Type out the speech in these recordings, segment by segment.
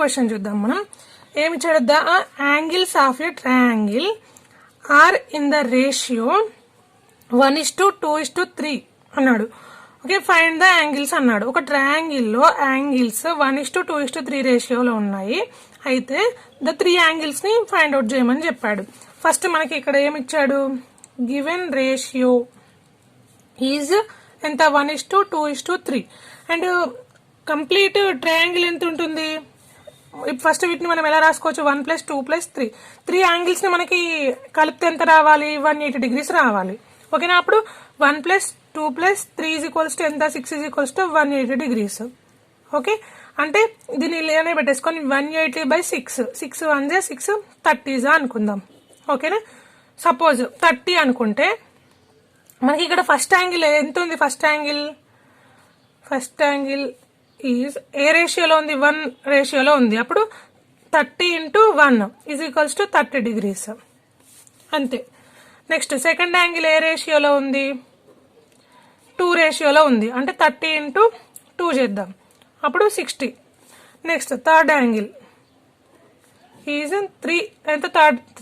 Question చూద్దాం మనం. ఏమి ఇచ్చాడు? The angles of a triangle are in the ratio 1:2:3 అన్నాడు. ఓకే, ఫైండ్ ద యాంగిల్స్ అన్నాడు. ఒక ట్రయాంగిల్ లో యాంగిల్స్ 1:2:3 రేషియోలో ఉన్నాయి. అయితే ద 3 యాంగిల్స్ ని ఫైండ్ అవుట్ చేయమని చెప్పాడు. ఫస్ట్ మనకి ఇక్కడ ఏమి ఇచ్చాడు? గివెన్ రేషియో ఈజ్ ఎంత? 1:2:3. అండ్ కంప్లీట్ ట్రయాంగిల్ ఎంత ఉంటుంది? ఫస్ట్ వీటిని మనం ఎలా రాసుకోవచ్చు? 1 + 2 + 3. 3 యాంగిల్స్ ని మనకి కలిపితే ఎంత రావాలి? 180 degrees రావాలి. ఓకేనా? అప్పుడు 1 + 2 + 3 = ఎంత? 6 = 180 degrees. ఓకే, అంటే దీన్ని ఇలానే పెట్టేసుకొని 180/6, 6 1 6 30 అనుకుందాం. ఓకేనా? సపోజ్ 30 అనుకుంటే మనకి ఇక్కడ ఫస్ట్ యాంగిల్ ఎంత ఉంది? ఫస్ట్ యాంగిల్ ఈజ్ ఏ రేషియోలో ఉంది? 1 రేషియోలో ఉంది. అప్పుడు 30 × 1 = 30 degrees. అంతే. నెక్స్ట్ సెకండ్ యాంగిల్ ఏ రేషియోలో ఉంది? 2 రేషియోలో ఉంది. అంటే 30 × 2 చేద్దాం, అప్పుడు 60. నెక్స్ట్ థర్డ్ యాంగిల్ ఈజ్ 3, ఎంత?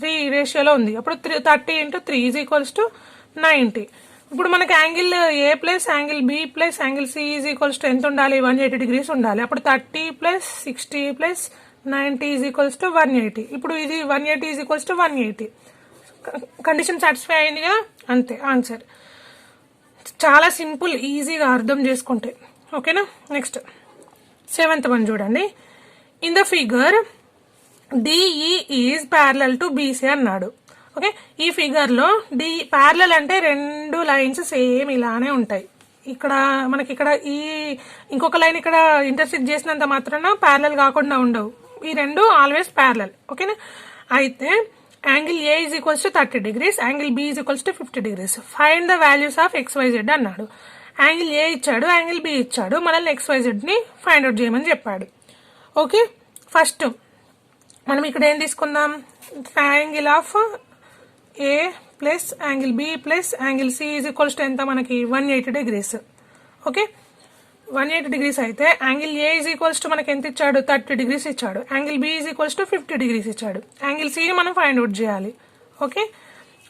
3 రేషియోలో ఉంది. అప్పుడు 30 × 3 = 90. ఇప్పుడు మనకి angle A plus angle B plus angle C = ఎంత ఉండాలి? 180 degrees ఉండాలి. అప్పుడు 30 + 60 + 90 = 180. ఇప్పుడు ఇది 180 = 180. కండిషన్ సాటిస్ఫై అయింది కదా? అంతే ఆన్సర్. చాలా సింపుల్, ఈజీగా అర్థం చేసుకుంటే. ఓకేనా? నెక్స్ట్ 7th వన్ చూడండి. In the figure DE is parallel to BC అన్నాడు. ఓకే, ఈ ఫిగర్ లో డి ప్యారలల్ అంటే 2 లైన్స్ సేమ్ ఇలానే ఉంటాయి. ఇక్కడ మనకి ఇక్కడ ఈ ఇంకొక లైన్ ఇక్కడ ఇంటర్సెక్ట్ చేసినంత మాత్రాన ప్యారలల్ కాకుండా ఉండవు. ఈ 2 ఆల్వేస్ ప్యారలల్. ఓకేనా? అయితే angle A = 30 degrees, angle B = 50 degrees. Find the values of XYZ అన్నాడు. యాంగిల్ ఏ ఇచ్చాడు, యాంగిల్ బి ఇచ్చాడు, మనల్ని XYZ ని ఫైండ్ అవుట్ చేయమని చెప్పాడు. ఓకే, ఫస్ట్ మనం ఇక్కడ ఏం తీసుకుందాం? Angle of A plus angle B plus angle C = ఎంత? మనకి 180 degrees. ఓకే, 180 degrees అయితే యాంగిల్ ఏ మనకి ఎంత ఇచ్చాడు? 30 degrees ఇచ్చాడు. యాంగిల్ బి = 50 degrees ఇచ్చాడు. యాంగిల్ సి ని మనం ఫైండ్ అవుట్ చేయాలి. ఓకే,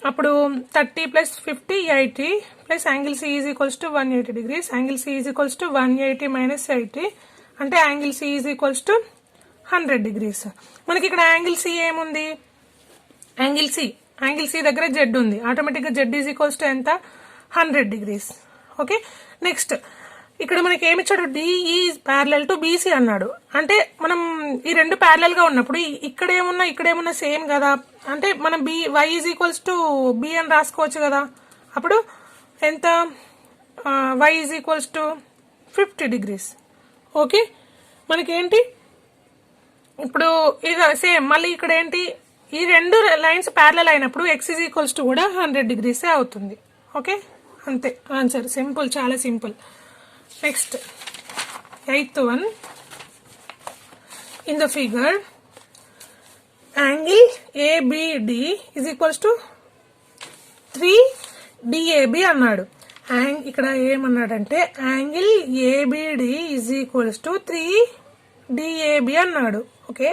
అప్పుడు 30 + 50 80 plus angle C = 180 degrees. Angle C = 180 - 80 అంటే యాంగిల్ సి = 100 degrees. మనకి ఇక్కడ యాంగిల్ సి ఏముంది? యాంగిల్ సి దగ్గర జెడ్ ఉంది. ఆటోమేటిక్ గా జెడ్ = ఎంత? 100 degrees. ఓకే, నెక్స్ట్ ఇక్కడ మనకి ఏమి ఇచ్చాడు? డిఈ ప్యారలల్ టు బీసీ అన్నాడు. అంటే మనం ఈ 2 ప్యారలల్ గా ఉన్నప్పుడు ఇక్కడేమున్నా సేమ్ కదా. అంటే మనం y = b అని రాసుకోవచ్చు కదా. అప్పుడు ఎంత? y = 50 degrees. ఓకే, మనకేంటి ఇప్పుడు ఇది సేమ్. మళ్ళీ ఇక్కడ ఏంటి? ఈ 2 లైన్స్ ప్యారలల్ అయినప్పుడు x = కూడా 100 degrees అవుతుంది. ఓకే, అంతే ఆన్సర్. సింపుల్, చాలా simple. Next 8th one. In the figure angle ABD = 3 DAB అన్నాడు. ఇక్కడ ఏమన్నాడంటే యాంగిల్ ఏబిడి = 3 DAB అన్నాడు. Okay,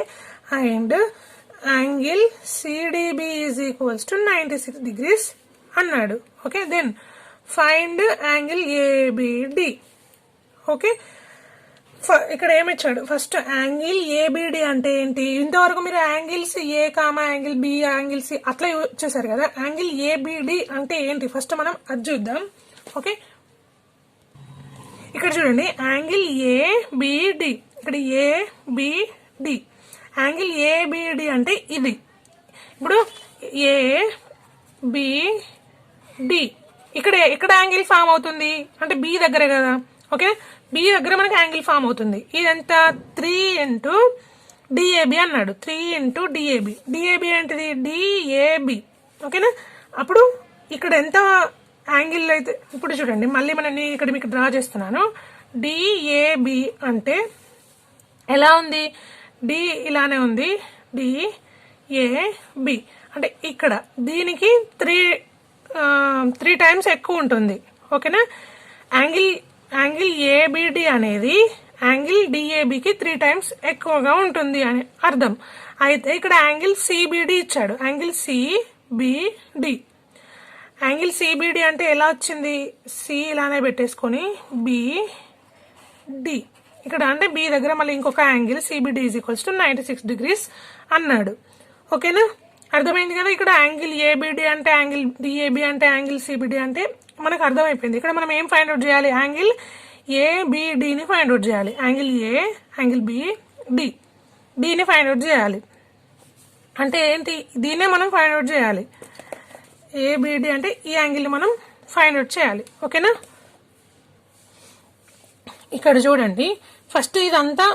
and angle CDB = 96 degrees అన్నాడు. Okay, then find angle ABD. Okay, ఇక్కడ ఏమిచ్చాడు? ఫస్ట్ యాంగిల్ ఏబిడి అంటే ఏంటి? ఇంతవరకు మీరు angles A comma angle B angle C అట్లా చేశారు కదా. యాంగిల్ ఏబిడి అంటే ఏంటి? ఫస్ట్ మనం అది చూద్దాం. ఓకే, ఇక్కడ చూడండి, యాంగిల్ ఏబిడి. ఇక్కడ ఏబిడి యాంగిల్ ఏబిడి అంటే ఇది. ఇప్పుడు ఏబిడి ఇక్కడ యాంగిల్ ఫామ్ అవుతుంది అంటే బి దగ్గరే కదా. ఓకే, బి దగ్గర మనకి యాంగిల్ ఫామ్ అవుతుంది. ఇదంతా 3 × DAB అన్నాడు. 3 × DAB. DAB ఏంటిది? DAB. ఓకేనా? అప్పుడు ఇక్కడ ఎంత యాంగిల్ అయితే, ఇప్పుడు చూడండి మళ్ళీ నేను ఇక్కడ మీకు డ్రా చేస్తున్నాను. DAB అంటే ఎలా ఉంది? D ఇలానే ఉంది. DAB అంటే ఇక్కడ దీనికి 3 times ఎక్కువ ఉంటుంది. ఓకేనా? యాంగిల్ ఏబిడి అనేది యాంగిల్ డిఏబికి 3 times ఎక్కువగా ఉంటుంది అని అర్థం. అయితే ఇక్కడ యాంగిల్ సిబిడి ఇచ్చాడు. యాంగిల్ సిబిడి యాంగిల్ సిబిడి అంటే ఎలా వచ్చింది? సి ఇలానే పెట్టేసుకొని బిడి ఇక్కడ అంటే బి దగ్గర మళ్ళీ ఇంకొక angle CBD is equals to 96 degrees అన్నాడు. ఓకేనా, అర్థమైంది కదా. ఇక్కడ యాంగిల్ ఏబిడి అంటే యాంగిల్ డిఏబి అంటే యాంగిల్ సిబిడి అంటే మనకు అర్థమైపోయింది. ఇక్కడ మనం ఏం ఫైండ్ అవుట్ చేయాలి? యాంగిల్ ఏబిడిని ఫైండ్ అవుట్ చేయాలి. యాంగిల్ ఏ, యాంగిల్ బి, డిని ఫైండ్ అవుట్ చేయాలి. అంటే ఏంటి? దీన్నే మనం ఫైండ్ అవుట్ చేయాలి. ఏబిడి అంటే ఈ యాంగిల్ని మనం ఫైండ్ అవుట్ చేయాలి. ఓకేనా, ఇక్కడ చూడండి. ఫస్ట్ ఇదంతా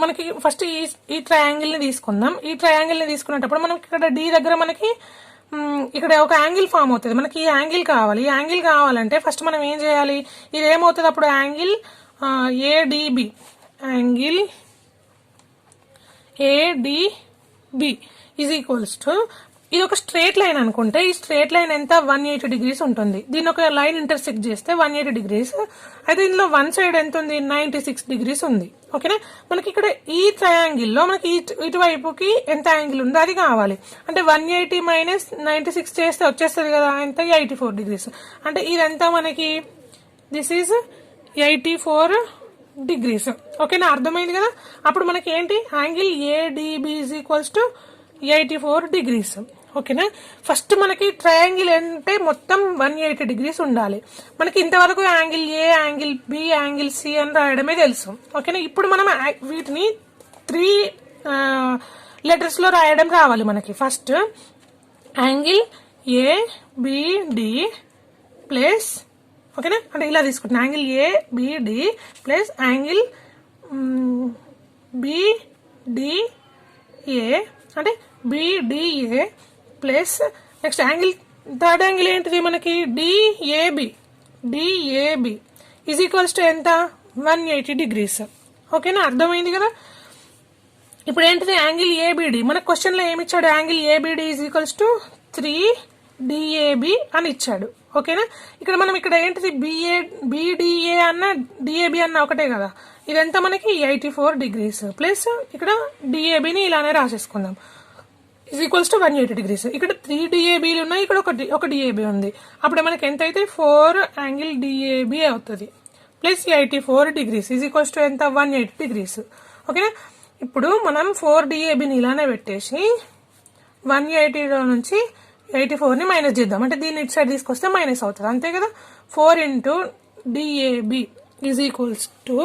మనకి ఫస్ట్ ఈ ట్రయాంగిల్ని తీసుకుందాం. ఈ ట్రయాంగిల్ని తీసుకునేటప్పుడు మనకి ఇక్కడ డి దగ్గర మనకి ఇక్కడ ఒక యాంగిల్ ఫామ్ అవుతుంది. మనకి ఈ యాంగిల్ కావాలి. ఈ యాంగిల్ కావాలంటే ఫస్ట్ మనం ఏం చేయాలి? ఇది ఏమవుతుంది అప్పుడు? Angle ADB, angle ADB is equals to, ఇది ఒక స్ట్రేట్ లైన్ అనుకుంటే ఈ స్ట్రేట్ లైన్ ఎంత? 180 degrees ఉంటుంది. దీని ఒక లైన్ ఇంటర్సెక్ట్ చేస్తే 180 degrees. అయితే ఇందులో వన్ సైడ్ ఎంత ఉంది? 96 degrees ఉంది. ఓకేనా, మనకి ఇక్కడ ఈ ట్రయాంగిల్లో మనకి ఇటువైపుకి ఎంత యాంగిల్ ఉందో అది కావాలి. అంటే 180 minus 96 చేస్తే వచ్చేస్తుంది కదా, ఎంత? 84 degrees. అంటే ఇదంతా మనకి దిస్ ఈజ్ 84 degrees. ఓకేనా, అర్థమైంది కదా. అప్పుడు మనకి ఏంటి? Angle ADB is equals to 84 degrees. ఓకేనా, ఫస్ట్ మనకి ట్రయాంగిల్ అంటే మొత్తం 180 degrees ఉండాలి. మనకి ఇంతవరకు angle A, angle B, angle C అని రాయడమే తెలుసు. ఓకేనా, ఇప్పుడు మనం వీటిని 3 letters లో రాయడం రావాలి మనకి. ఫస్ట్ యాంగిల్ ఏబిడి ప్లస్, ఓకేనా, అంటే ఇలా తీసుకుంటున్నా, angle ABD plus angle BDA అంటే BDA plus next angle third angle ఏంటిది మనకి? డిఏబి ఈజ్ ఈక్వల్స్ టు ఎంత? 180 degrees. ఓకేనా, అర్థమైంది కదా. ఇప్పుడు ఏంటిది? Angle ABD. మన క్వశ్చన్ లో ఏమి ఇచ్చాడు? Angle ABD is equals to 3DAB అని ఇచ్చాడు. ఓకేనా, ఇక్కడ మనం ఇక్కడ ఏంటిది? బిడిఏ అన్న డిఏబి అన్న ఒకటే కదా. ఇదంతా మనకి 84 degrees ప్లస్ ఇక్కడ డిఏబిని ఇలానే రాసేసుకుందాం. Is equals to 180 degrees. ఇక్కడ 3 DABలు ఉన్నాయి, ఇక్కడ ఒక డిఏబి ఉంది. అప్పుడు మనకి ఎంత అయితే 4 యాంగిల్ డిఏబి అవుతుంది plus 84 degrees is equals to ఎంత? 180 degrees. ఓకేనా, ఇప్పుడు మనం 4 DABని ఇలానే పెట్టేసి 180లో నుంచి 84ని మైనస్ చేద్దాం. అంటే దీన్ని ఇటు సైడ్ తీసుకొస్తే మైనస్ అవుతుంది, అంతే కదా. 4 into DAB is equals to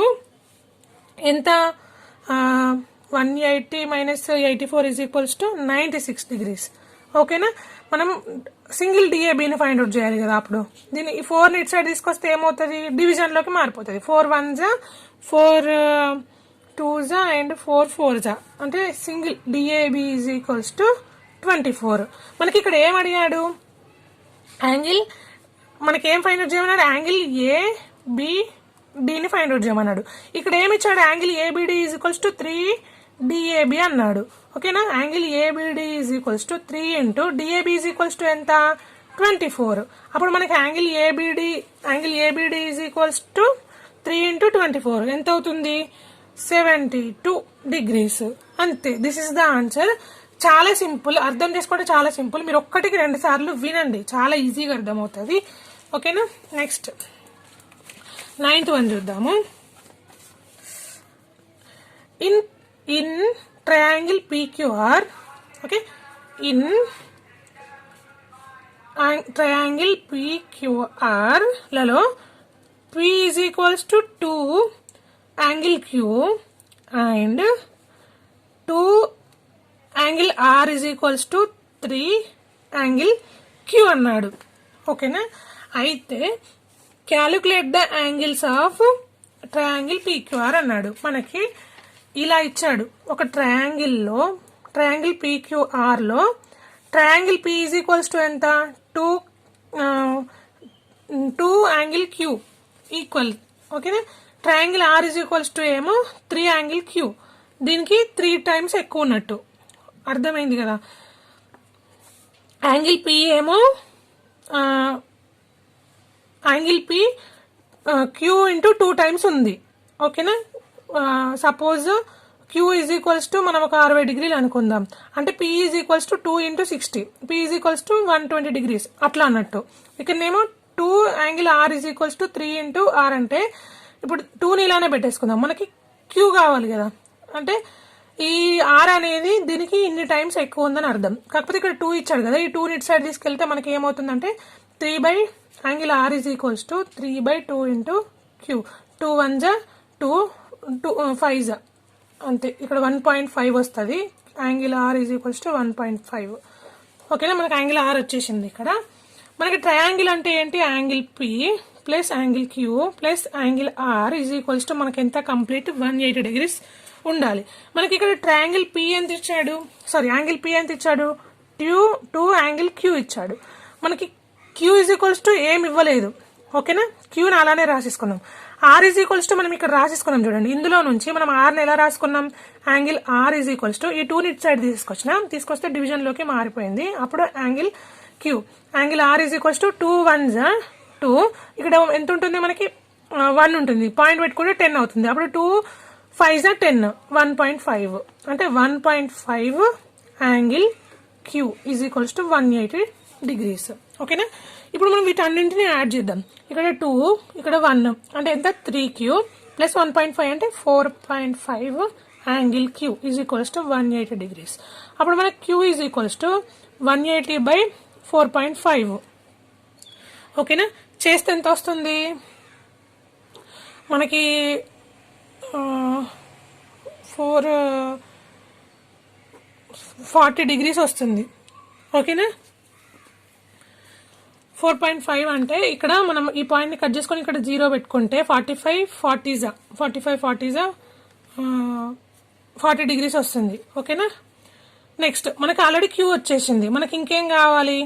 ఎంత? 180 minus 84 is equals to 96 degrees. ఓకేనా, మనం సింగిల్ డిఏబిని ఫైండ్ అవుట్ చేయాలి కదా. అప్పుడు దీన్ని ఈ 4ని ఇటు సైడ్ తీసుకొస్తే ఏమవుతుంది? డివిజన్లోకి మారిపోతుంది. 4 1s 4 2s అండ్ 4 4s అంటే angle DAB is equals to 24. మనకి ఇక్కడ ఏం అడిగాడు? యాంగిల్ మనకి ఏం ఫైండ్ అవుట్ చేయమన్నాడు? యాంగిల్ ఏబిడిని ఫైండ్ అవుట్ చేయమన్నాడు. ఇక్కడ ఏమి ఇచ్చాడు? Angle ABD is equals to 3DAB అన్నాడు. ఓకేనా, angle ABD is equals to 3 into DAB is equals to ఎంత? 24. అప్పుడు మనకి angle ABD is equals to 3 into 24 ఎంత అవుతుంది? 72 degrees. అంతే, దిస్ ఇస్ ద ఆన్సర్. చాలా సింపుల్, అర్థం చేసుకోవడం చాలా సింపుల్. మీరు 1కి 2 సార్లు వినండి, చాలా ఈజీగా అర్థమవుతుంది. ఓకేనా, నెక్స్ట్ 9th one చూద్దాము. In triangle PQR, okay, in triangle PQR లలో P is equals to 2 angle Q and 2 angle R is equals to 3 angle Q అన్నాడు. ఓకేనా, అయితే calculate the angles of triangle PQR అన్నాడు. మనకి ఇలా ఇచ్చాడు. ఒక ట్రయాంగిల్ PQR లో triangle P is equals to ఎంత? 2 యాంగిల్ Q ఈక్వల్. ఓకేనా, triangle R is equals to ఏమో 3 యాంగిల్ Q. దీనికి 3 times ఎక్కువ ఉన్నట్టు, అర్థమైంది కదా. యాంగిల్ P ఏమో angle P Q into 2 times ఉంది. ఓకేనా, suppose Q is equals to మనం ఒక 60 డిగ్రీలు అనుకుందాం, అంటే P is equals to 2 × 60, P is equals to 120 degrees అట్లా అన్నట్టు. ఇక్కడనేమో 2 angle R is equals to 3 × r అంటే ఇప్పుడు 2ని ఇలానే పెట్టేసుకుందాం, మనకి క్యూ కావాలి కదా, అంటే ఈ ఆర్ అనేది దీనికి ఇన్ని టైమ్స్ ఎక్కువ ఉందని అర్థం. కాకపోతే ఇక్కడ 2 ఇచ్చాడు కదా, ఈ 2ని ఇటు సైడ్ తీసుకెళ్తే మనకి ఏమవుతుందంటే 3 angle R is equals to 3/2 × Q. 2 1 జా 2, 5 జా అంతే, ఇక్కడ 1.5 వస్తుంది. Angle R is equals to 1.5. ఓకేనా, మనకి యాంగిల్ ఆర్ వచ్చేసింది. ఇక్కడ మనకి ట్రయాంగిల్ అంటే ఏంటి, angle P plus angle Q plus angle R is equals to మనకి ఎంత కంప్లీట్ 180 degrees ఉండాలి. మనకి ఇక్కడ ట్రయాంగిల్ పి ఎంత ఇచ్చాడు, యాంగిల్ పి ఎంత ఇచ్చాడు, 2 యాంగిల్ క్యూ ఇచ్చాడు. మనకి క్యూ ఈజ్ ఈక్వల్స్ టు ఏం ఇవ్వలేదు. ఓకేనా, క్యూని అలానే రాసేసుకున్నాం. ఆర్ ఈజ్ ఈక్వల్స్ టు మనం ఇక్కడ రాసేసుకున్నాం చూడండి, ఇందులో నుంచి మనం ఆర్ని ఎలా రాసుకున్నాం, angle R is equals to ఈ 2ని ఇటు సైడ్ తీసుకొస్తే డివిజన్ లోకి మారిపోయింది. అప్పుడు angle Q, angle R is equals to 2 1 జా 2, ఇక్కడ ఎంత ఉంటుంది మనకి 1 ఉంటుంది, పాయింట్ పెట్టుకుంటే 10 అవుతుంది. అప్పుడు 2 5 జా 10, 1.5 అంటే 1.5 angle Q is equals to 180 degrees. ఓకేనా, ఇప్పుడు మనం వీటన్నింటిని యాడ్ చేద్దాం. ఇక్కడ 2, ఇక్కడ 1 అంటే ఎంత 3Q ప్లస్ 1.5 అంటే 4.5 angle Q is equals to 180 degrees. అప్పుడు మనకి క్యూ ఈజ్ ఈక్వల్స్ టు 180/4.5. ఓకేనా, చేస్తే ఎంత వస్తుంది మనకి 40 degrees వస్తుంది. ఓకేనా, 4.5 అంటే ఇక్కడ మనం ఈ పాయింట్ని కట్ చేసుకొని ఇక్కడ 0 పెట్టుకుంటే 45 40 40 degrees వస్తుంది. ఓకేనా, నెక్స్ట్ మనకి ఆల్రెడీ క్యూ వచ్చేసింది, మనకి ఇంకేం కావాలి,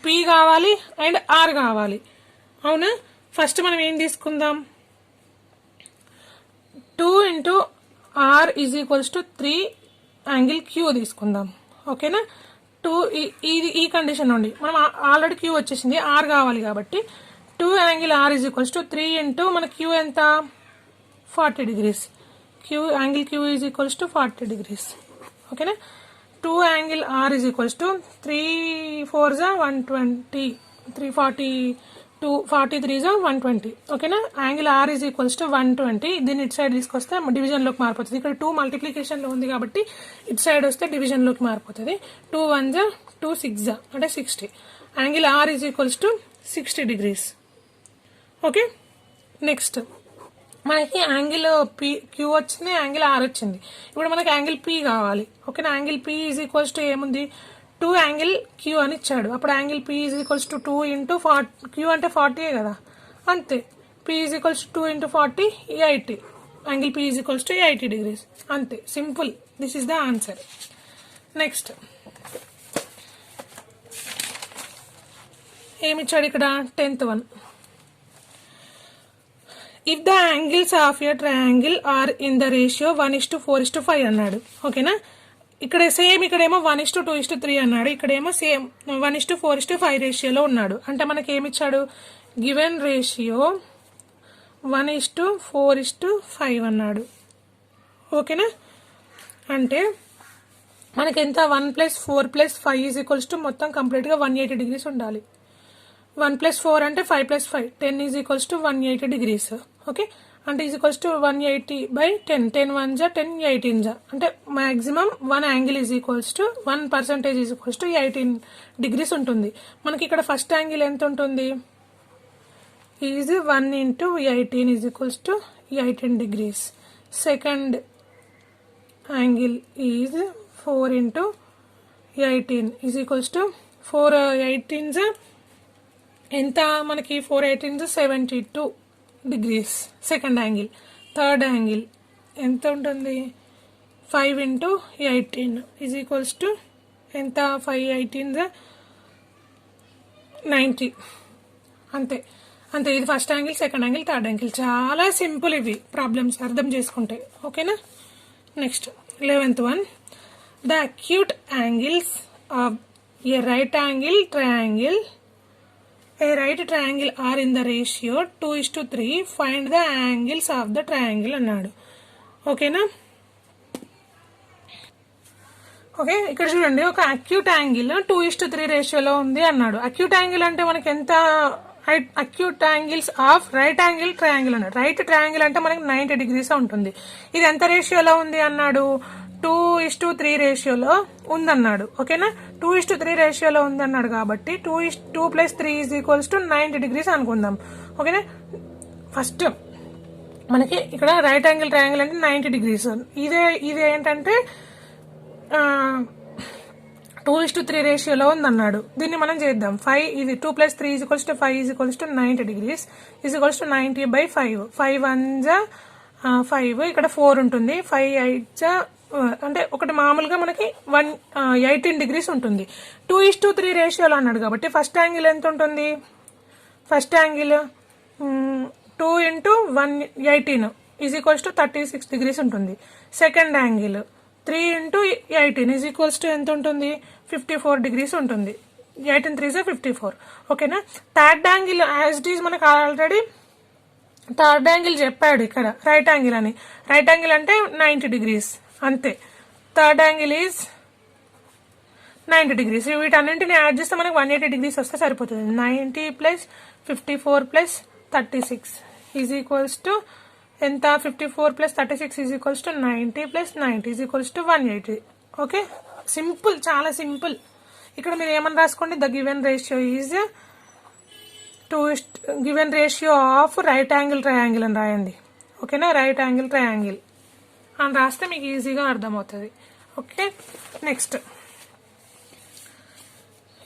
పి కావాలి అండ్ ఆర్ కావాలి. అవునా, ఫస్ట్ మనం ఏం తీసుకుందాం, 2 × r is equals to 3 angle Q తీసుకుందాం. ఓకేనా, 2 ఈ కండిషన్ నుండి మనం ఆల్రెడీ క్యూ వచ్చేసింది, ఆర్ కావాలి కాబట్టి 2 angle R is equals to 3 × మన క్యూ ఎంత 40 degrees, angle Q is equals to 40 degrees. ఓకేనా, 2 angle R is equals to 3 4 జా 120, 43 జా 120. ఓకేనా, angle R is equals to 120, దీన్ని ఇటు సైడ్ తీసుకొస్తే డివిజన్ లోకి మారిపోతుంది. ఇక్కడ 2 మల్టిప్లికేషన్ లో ఉంది కాబట్టి ఇటు సైడ్ వస్తే డివిజన్ లోకి మారిపోతుంది. 2 1 జా 2 6 జా అంటే 60. Angle R is equals to 60 degrees. Okay, next మనకి యాంగిల్ పి క్యూ వచ్చింది, యాంగిల్ ఆర్ వచ్చింది. ఇప్పుడు మనకి యాంగిల్ పి కావాలి. ఓకేనా, angle P is equals to ఏముంది, 2 యాంగిల్ క్యూ అని ఇచ్చాడు. అప్పుడు angle P is equals to 2 × 40, Q అంటే 40 కదా, అంతే. P is equals to 2 × 40 80, angle P is equals to 80 degrees. అంతే, simple. This is the answer. Next ఏమిచ్చాడు ఇక్కడ, 10th one. If the angles of a triangle are in the ratio 1:4:5 అన్నాడు. ఓకేనా, ఇక్కడ same ఇక్కడేమో 1:2:3 అన్నాడు, ఇక్కడేమో సేమ్ 1:4:5 రేషియోలో ఉన్నాడు. అంటే మనకి ఏమిచ్చాడు, గివెన్ రేషియో 1:4:5 అన్నాడు. ఓకేనా, అంటే మనకి ఎంత 1 + 4 + 5 ఈజ్ ఈక్వల్స్ టు మొత్తం కంప్లీట్గా 180 degrees ఉండాలి. 1 + 4 అంటే 5 + 5 10 is equals to 180 degrees. Okay, అంటే ఈజ్ ఈక్వల్స్ టు 180/10, 10 1 జా 10 18 జా అంటే maximum 1 angle is equals to 1% is equals to 18 degrees ఉంటుంది. మనకి ఇక్కడ ఫస్ట్ యాంగిల్ ఎంత ఉంటుంది, is 1 × 18 is equals to 18 degrees. Second angle is 4 × 18 is equals to 4 18 ఎంత మనకి 4 18 72 degrees second angle. Third angle ఎంత ఉంటుంది, 5 × 18 ఈజ్ ఈక్వల్స్ టు ఎంత, 5 18 90. అంతే అంతే, ఇది first angle, second angle, third angle. చాలా సింపుల్ ఇవి ప్రాబ్లమ్స్ అర్థం చేసుకుంటే. ఓకేనా, next 11th one. The acute angles of A right angle triangle, a right triangle are in the ratio 2:3. Find the angles of the triangle అన్నాడు. ఓకేనా. Okay, ఇక్కడ చూడండి ఒక అక్యూట్ యాంగిల్ 2:3 రేషియోలో ఉంది అన్నాడు. అక్యూట్ యాంగిల్ అంటే మనకి ఎంత, acute angles of right angle triangle అన్నాడు. రైట్ ట్రయాంగిల్ అంటే మనకి 90 degrees ఉంటుంది. ఇది ఎంత రేషియోలో ఉంది అన్నాడు, 2:3 రేషియోలో ఉందన్నాడు. ఓకేనా, 2:3 రేషియోలో ఉందన్నాడు కాబట్టి 2 + 3 = 90 degrees అనుకుందాం. ఓకేనా, ఫస్ట్ మనకి ఇక్కడ రైట్ యాంగిల్ ట్రయాంగిల్ అంటే 90 degrees. ఇదే ఏంటంటే 2:3 రేషియోలో ఉందన్నాడు. దీన్ని మనం చేద్దాం. 5 ఇది 2 + 3 = 5 = 90 degrees = 90/5. 5 1 5, ఇక్కడ 4 ఉంటుంది. 5 8 అంటే ఒకటి మామూలుగా మనకి 18 degrees ఉంటుంది. 2:3 రేషియోలో అన్నాడు కాబట్టి ఫస్ట్ యాంగిల్ ఎంత ఉంటుంది, ఫస్ట్ యాంగిల్ 2 × 118 = 36 degrees ఉంటుంది. సెకండ్ యాంగిల్ 3 × 18 ఎంత ఉంటుంది, 54 degrees ఉంటుంది. 18 3 = 54. ఓకేనా, third angle as it is మనకు ఆల్రెడీ థర్డ్ యాంగిల్ చెప్పాడు ఇక్కడ రైట్ యాంగిల్ అని. రైట్ యాంగిల్ అంటే 90 degrees అంతే. Third angle is 90 degrees. వీటన్నింటిని యాడ్ చేస్తే మనకు 180 degrees వస్తే సరిపోతుంది. 90 + 54 + 36 = ఎంత, 54 + 36 = 90 + 90 = 180. ఓకే, సింపుల్, చాలా సింపుల్. ఇక్కడ మీరు ఏమని రాసుకోండి, the given ratio is given ratio of right angle triangle అని రాయండి. ఓకేనా, రైట్ యాంగిల్ ట్రయాంగిల్ అని రాస్తే మీకు ఈజీగా అర్థమవుతుంది. ఓకే, నెక్స్ట్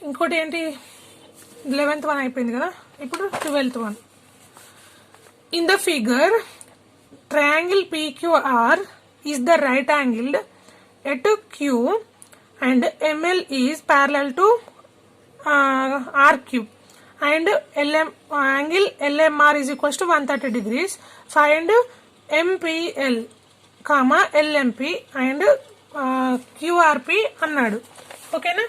ఇంకోటి ఏంటి, 11th one అయిపోయింది కదా, ఇప్పుడు 12th one. In the figure triangle PQR is the right angled at Q and ML is parallel to RQ and angle LMR is equals to 130 degrees. Find MPL, LMP and QRP అన్నాడు. ఓకేనా,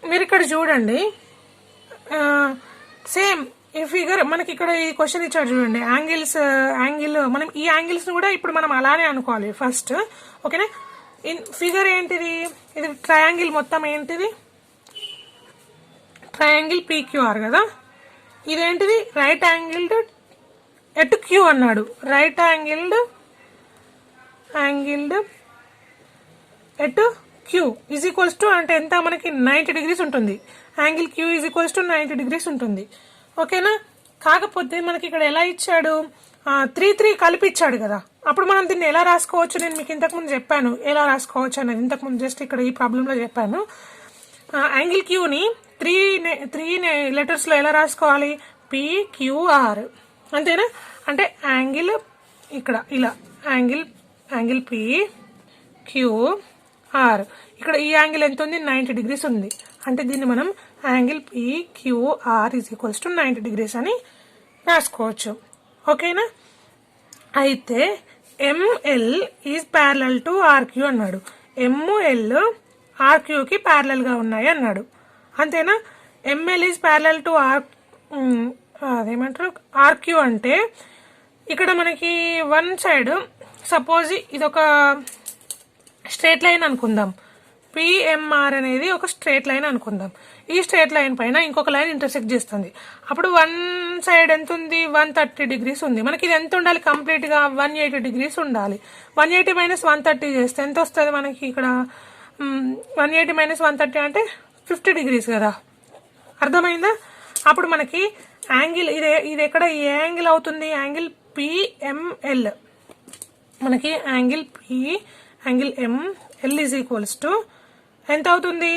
మీరు ఇక్కడ చూడండి, same ఈ figure మనకి ఇక్కడ ఈ question ఇచ్చాడు చూడండి, యాంగిల్ మనం ఈ యాంగిల్స్ కూడా ఇప్పుడు మనం అలానే అనుకోవాలి ఫస్ట్. ఓకేనా, ఫిగర్ ఏంటిది, ఇది ట్రయాంగిల్ మొత్తం ఏంటిది, ట్రయాంగిల్ PQR కదా. ఇదేంటిది, రైట్ యాంగిల్డ్ ఎట్ క్యూ అన్నాడు. రైట్ యాంగిల్డ్ ఎట్ క్యూ = అంటే ఎంత, మనకి 90 degrees ఉంటుంది. యాంగిల్ Q = 90 degrees ఉంటుంది. ఓకేనా, కాకపోతే మనకి ఇక్కడ ఎలా ఇచ్చాడు, 3 కలిపి ఇచ్చాడు కదా. అప్పుడు మనం దీన్ని ఎలా రాసుకోవచ్చు, నేను మీకు ఇంతకుముందు చెప్పాను ఎలా రాసుకోవచ్చు అనేది. ఇంతకుముందు జస్ట్ ఇక్కడ ఈ ప్రాబ్లంలో చెప్పాను. యాంగిల్ క్యూని 3 లెటర్స్లో ఎలా రాసుకోవాలి, PQR అంతేనా. అంటే యాంగిల్ ఇక్కడ ఇలా యాంగిల్ PQR, ఇక్కడ ఈ యాంగిల్ ఎంత ఉంది, 90 degrees ఉంది. అంటే దీన్ని మనం యాంగిల్ PQR = 90 degrees అని రాసుకోవచ్చు. ఓకేనా, అయితే ML is parallel to RQ అన్నాడు. ML RQకి ప్యారలల్గా ఉన్నాయి అన్నాడు. అంతేనా, ML ఈజ్ ప్యారలల్ టు అదేమంటారు RQ అంటే ఇక్కడ మనకి వన్ సైడ్, సపోజ్ ఇది ఒక స్ట్రేట్ లైన్ అనుకుందాం. PMR అనేది ఒక స్ట్రేట్ లైన్ అనుకుందాం. ఈ స్ట్రేట్ లైన్ పైన ఇంకొక లైన్ ఇంటర్సెక్ట్ చేస్తుంది. అప్పుడు వన్ సైడ్ ఎంత ఉంది, 130 degrees ఉంది. మనకి ఇది ఎంత ఉండాలి, కంప్లీట్ గా 180 degrees ఉండాలి. 180 - 130 చేస్తే ఎంత వస్తుంది మనకి, ఇక్కడ 180 - 130 అంటే 50 degrees కదా. అర్థమైందా? అప్పుడు మనకి యాంగిల్ ఇది ఎక్కడ ఏ యాంగిల్ అవుతుంది, యాంగిల్ PML. మనకి యాంగిల్ ML = ఎంత అవుతుంది,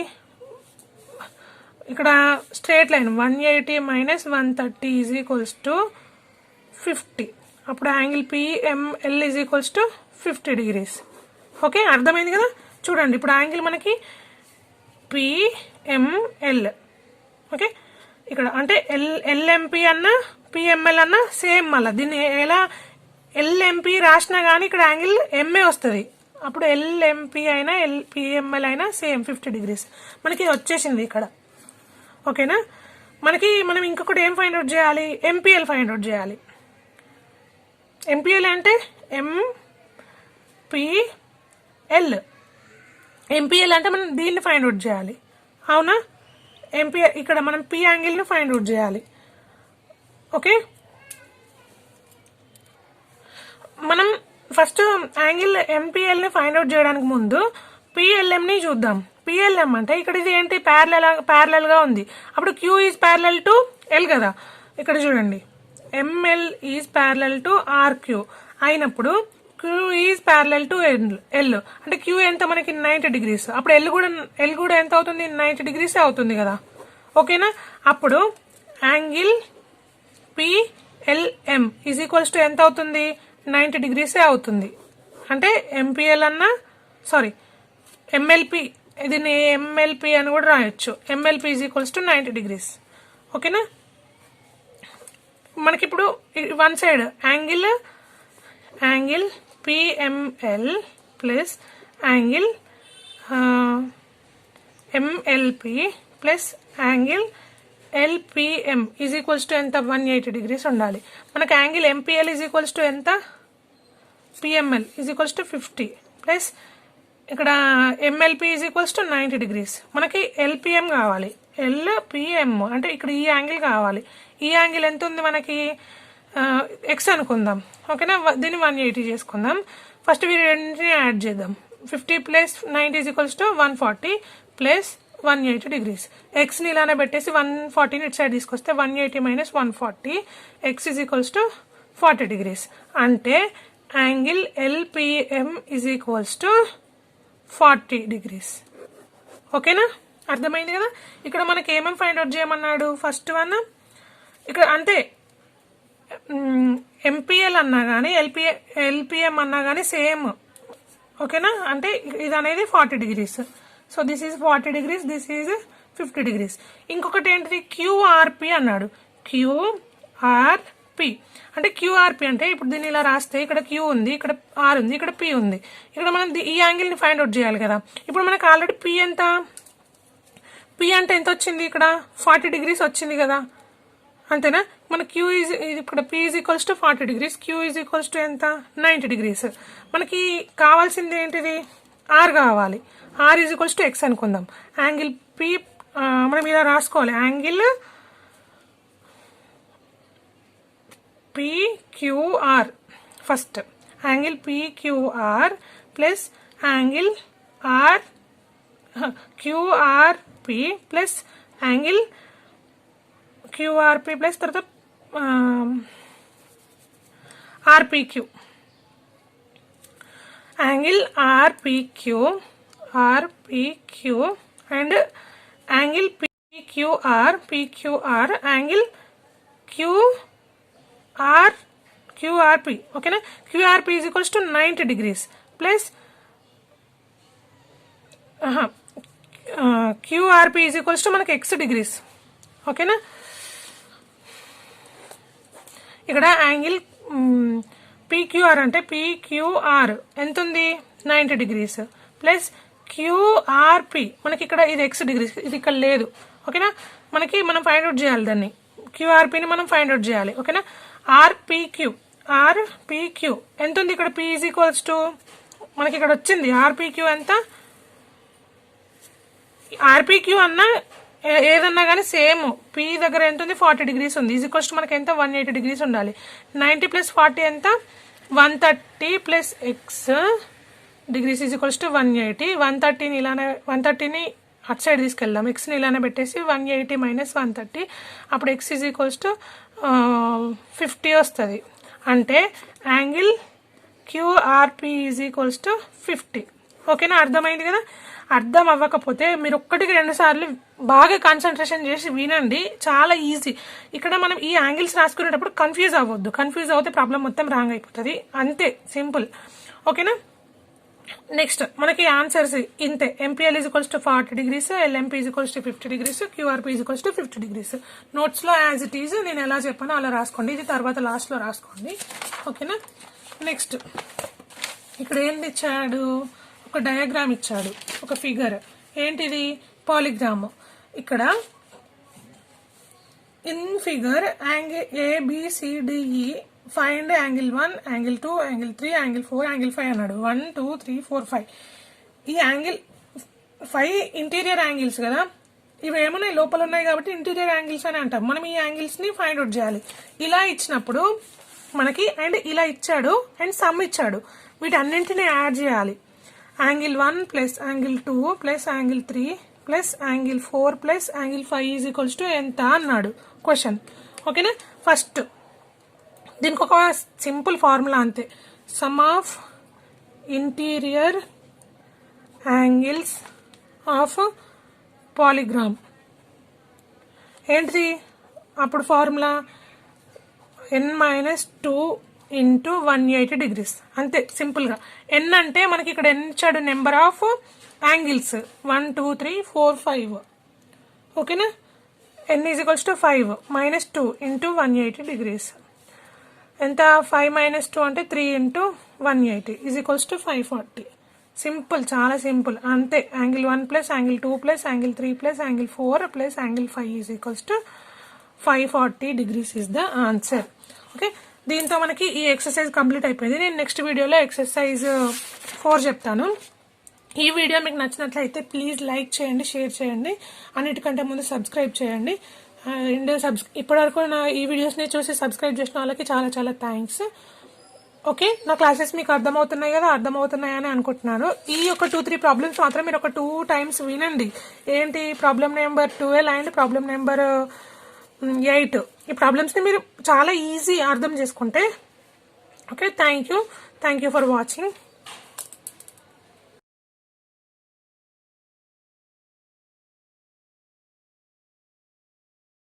ఇక్కడ స్ట్రేట్ లైన్ 180 - 130 = 50. అప్పుడు యాంగిల్ PML = 50 degrees. ఓకే, అర్థమైంది కదా. చూడండి ఇప్పుడు యాంగిల్ మనకి PML. ఓకే, ఇక్కడ అంటే LMP అన్నా PML అన్నా సేమ్. మళ్ళీ దీన్ని ఎలా LMP రాసినా కానీ ఇక్కడ యాంగిల్ MA వస్తుంది. అప్పుడు LMP అయినా PML అయినా సేమ్ 50 degrees మనకి వచ్చేసింది ఇక్కడ. ఓకేనా, మనం ఇంకొకటి ఏం ఫైండ్ అవుట్ చేయాలి, MPL ఫైండ్ అవుట్ చేయాలి. ఎంపీఎల్ అంటే ఎంపీఎల్ అంటే మనం దీన్ని ఫైండ్ అవుట్ చేయాలి, అవునా? ఎంపీఎల్ ఇక్కడ మనం పి యాంగిల్ని ఫైండ్ అవుట్ చేయాలి. ఓకే, మనం ఫస్ట్ యాంగిల్ ఎంపీఎల్ని ఫైండ్ అవుట్ చేయడానికి ముందు పిఎల్ఎంని చూద్దాం. పిఎల్ఎం అంటే ఇక్కడ ఇది ఏంటి, ప్యారలల్గా ఉంది. అప్పుడు Q is parallel to L కదా. ఇక్కడ చూడండి, ML is parallel to RQ అయినప్పుడు Q is parallel to L. అంటే క్యూ ఎంత మనకి 90 degrees. అప్పుడు ఎల్ కూడా ఎంత అవుతుంది, 90 degrees అవుతుంది కదా. ఓకేనా? అప్పుడు angle PLM is equals to ఎంత అవుతుంది, 90 degrees అవుతుంది. అంటే ఎంపీఎల్ అన్న ఎంఎల్పి, ఇది ఎంఎల్పి అని కూడా రాయొచ్చు. MLP is equals to 90 degrees. ఓకేనా? మనకి ఇప్పుడు one side angle PML plus angle MLP plus angle LPM is equals to ఎంత, 180 degrees ఉండాలి. మనకి angle MPL is equals to ఎంత, PML is equals to 50 plus ఇక్కడ MLP is equals to 90 degrees. మనకి LPM కావాలి, ఎల్పిఎం అంటే ఇక్కడ ఈ యాంగిల్ కావాలి. ఈ యాంగిల్ ఎంత ఉంది మనకి, ఎక్స్ అనుకుందాం. ఓకేనా? దీన్ని 180 చేసుకుందాం. ఫస్ట్ వీరి రెండింటిని యాడ్ చేద్దాం. 50 plus 90 is equals to 140 plus 180 degrees. ఎక్స్ని ఇలానే పెట్టేసి 140ని ఇటు సైడ్ తీసుకొస్తే 180 minus 140 X is equals to 40 degrees. అంటే angle LPM is equals to 40 degrees. ఓకేనా? అర్థమైంది కదా. ఇక్కడ మనకి ఏమేమి ఫైండ్ అవుట్ చేయమన్నాడు, ఫస్ట్ వన్ ఇక్కడ అంతే, ఎంపీఎల్ అన్నా కానీ ఎల్పిఎం అన్నా కానీ సేమ్. ఓకేనా? అంటే ఇది అనేది 40 degrees. So this is 40 degrees, this is 50 degrees. ఇంకొకటి ఏంటిది, క్యూఆర్పి అన్నాడు. క్యూఆర్పి అంటే క్యూఆర్పి అంటే ఇప్పుడు దీన్ని ఇలా రాస్తే ఇక్కడ క్యూ ఉంది, ఇక్కడ ఆర్ ఉంది, ఇక్కడ పి ఉంది. ఇక్కడ మనం ఈ యాంగిల్ని ఫైండ్ అవుట్ చేయాలి కదా. ఇప్పుడు మనకు ఆల్రెడీ పి అంటే ఎంత వచ్చింది, ఇక్కడ 40 degrees వచ్చింది కదా, అంతేనా? మన క్యూ ఈజ్ ఇక్కడ P is equals to 40 degrees, Q is equals to ఎంత, 90 degrees. మనకి కావాల్సింది ఏంటిది, ఆర్ కావాలి. R is equals to X అనుకుందాం. యాంగిల్ పి మనం ఇలా రాసుకోవాలి, angle PQR first angle PQR plus angle QRP plus angle QRP plus తర్వాత RPQ, angle RPQ and angle PQR angle QRP. ఓకేనా? QRP is equals to 90 degrees plus QRP is equals to మనకి X degrees. ఓకేనా? ఇక్కడ angle PQR అంటే PQR ఎంత ఉంది, 90 degrees plus QRP మనకి ఇక్కడ ఇది X degrees, ఇది ఇక్కడ లేదు. ఓకేనా? మనం ఫైండ్ అవుట్ చేయాలి దాన్ని, QRPని మనం ఫైండ్ అవుట్ చేయాలి. ఓకేనా? RPQ ఎంత ఉంది, ఇక్కడ P ఈజ్ ఈక్వల్స్ టు మనకి ఇక్కడ వచ్చింది RPQ ఎంత, RPQ అన్నా ఏదన్నా కానీ సేమ్. P దగ్గర ఎంత ఉంది, 40 degrees ఉంది, ఈజ్ ఈక్వల్స్ టు మనకి ఎంత, 180 degrees ఉండాలి. 90 ప్లస్ 40 ఎంత, 130 plus X degrees is equals to 180. 130ని అటు సైడ్ తీసుకెళ్దాం, ఎక్స్ని ఇలానే పెట్టేసి 180 మైనస్ 130 అప్పుడు X ఈజ్ ఈక్వల్స్ టు 50 వస్తుంది. అంటే angle QRP is equals to 50. ఓకేనా? అర్థమైంది కదా. అర్థం అవ్వకపోతే మీరు 1-2 సార్లు బాగా కాన్సన్ట్రేషన్ చేసి వినండి, చాలా ఈజీ. ఇక్కడ మనం ఈ యాంగిల్స్ రాసుకునేటప్పుడు కన్ఫ్యూజ్ అవ్వద్దు, కన్ఫ్యూజ్ అవుతే ప్రాబ్లం మొత్తం రాంగ్ అయిపోతుంది, అంతే, సింపుల్. ఓకేనా? నెక్స్ట్ మనకి ఆన్సర్స్ ఇంతే. MPL is equals to 40 degrees, LMP is equals to 50 degrees, QRP is equals to 50 degrees. నోట్స్లో యాజ్ ఇట్ ఈజ్ నేను ఎలా చెప్పానో అలా రాసుకోండి, ఇది తర్వాత లాస్ట్లో రాసుకోండి. ఓకేనా? నెక్స్ట్ ఇక్కడ ఏంటి ఇచ్చాడు, ఒక డయాగ్రామ్ ఇచ్చాడు, ఒక ఫిగర్. ఏంటిది, పాలిగ్రామ్. ఇక్కడ in figure angle ABCDE find angle 1, angle 2, angle 3, angle 4, angle 5 అన్నాడు. 1 2 3 4 5. ఈ యాంగిల్ 5 ఇంటీరియర్ యాంగిల్స్ కదా, ఇవి ఏమున్నాయి లోపల ఉన్నాయి కాబట్టి ఇంటీరియర్ యాంగిల్స్ అని అంటాం. మనం ఈ యాంగిల్స్ ని ఫైండ్ అవుట్ చేయాలి. ఇలా ఇచ్చినప్పుడు మనకి అండ్ ఇలా ఇచ్చాడు అండ్ సమ్ ఇచ్చాడు, వీటన్నింటినీ యాడ్ చేయాలి. Angle 1 plus angle 2 plus angle 3 plus angle 4 plus angle 5 is equals to ఎంత అన్నాడు క్వశ్చన్. ఓకేనా, ఫస్ట్ దీనికి ఒక సింపుల్ ఫార్ములా అంతే. Sum of interior angles of polygon ఏంటిది అప్పుడు ఫార్ములా n-2 ఇంటూ 180 degrees. అంతే సింపుల్గా. n అంటే మనకి ఇక్కడ n ఇచ్చాడు నెంబర్ ఆఫ్ యాంగిల్స్ 1 2 3 4 5. ఓకేనా, n is equals to 5 -2 into 180 degrees. ఎంత 5 - 2 అంటే 3 into 180 is equals to 540. Simple, చాలా సింపుల్ అంతే. Angle 1 plus angle 2 plus angle 3 plus angle 4 plus angle 5 is equals to 540 degrees is the answer. Okay, దీంతో మనకి ఈ exercise complete అయిపోయింది. నేను next వీడియోలో ఎక్సర్సైజ్ 4 చెప్తాను. ఈ వీడియో మీకు నచ్చినట్లయితే ప్లీజ్ లైక్ చేయండి, షేర్ చేయండి, అన్నిటికంటే ముందు సబ్స్క్రైబ్ చేయండి. అండ్ ఇప్పటివరకు నా ఈ వీడియోస్ని చూసి సబ్స్క్రైబ్ చేసిన వాళ్ళకి చాలా చాలా థ్యాంక్స్. ఓకే, నా క్లాసెస్ మీకు అర్థమవుతున్నాయి కదా, అర్థమవుతున్నాయని అనుకుంటున్నాను. ఈ ఒక 2-3 ప్రాబ్లమ్స్ మాత్రం మీరు ఒక 2 times వినండి. ఏంటి, problem number 12 and problem number 8. ఈ ప్రాబ్లమ్స్ని మీరు చాలా ఈజీ అర్థం చేసుకుంటే. Okay, thank you for watching.